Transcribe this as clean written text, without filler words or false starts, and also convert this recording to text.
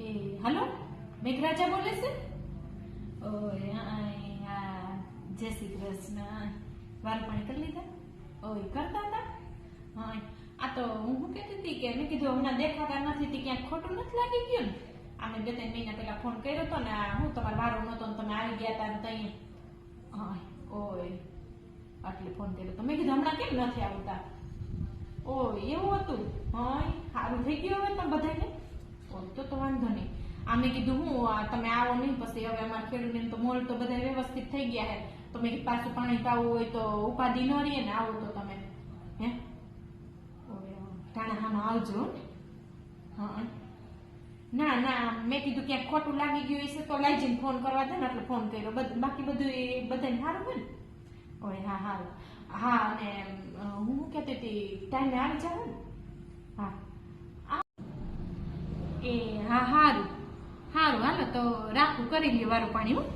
hello मेघराजा बोले से ओए हाँ जय श्री कृष्ण वाल पाणी कर लीधा ओए करता था हाँ आ तो હું કહેતી હતી કે મેં કીધું હમણાં દેખાતા નથી તે ક્યાંક ખોટું નથી લાગી ગયું ને અમે 2-3 મહિના પહેલા ફોન કર્યો હતો ને હું તમારો વારો નહોતો ને તમે આવી ગયા હતા ને તઈ હા ઓય એટલે ફોન કર્યો તો મેં કીધું હમણાં કેમ નથી આવતા ઓય એવું હતું હા સારું થઈ ગયું હવે તમે બધાને ઓય તો વાંધો નહીં આમે કીધું હું તમે આવો નહીં પછી હવે અમારા ખેડૂતને તો મોલ તો બધા વ્યવસ્થિત થઈ ગયા હે તો મેં પાછું પાણી પાવું હોય તો ઉપાધિ ન રહીએ ને આવો તો તમે હે ટાણા હામાં આવજો ને હા ના ના મેં કીધું ક્યાંક ખોટું લાગી ગયું હશે તો લઈ જઈને ફોન કરવા દે ને એટલે ફોન કર્યો બાકી બધું બધાને સારું હોય ને ઓય હા સારું હા અને હું કહેતી હતી ટાઈમે આવી જાવ ને હા એ હા સારું સારું હાલો તો રાખું કરી લ્યો વારું પાણી હું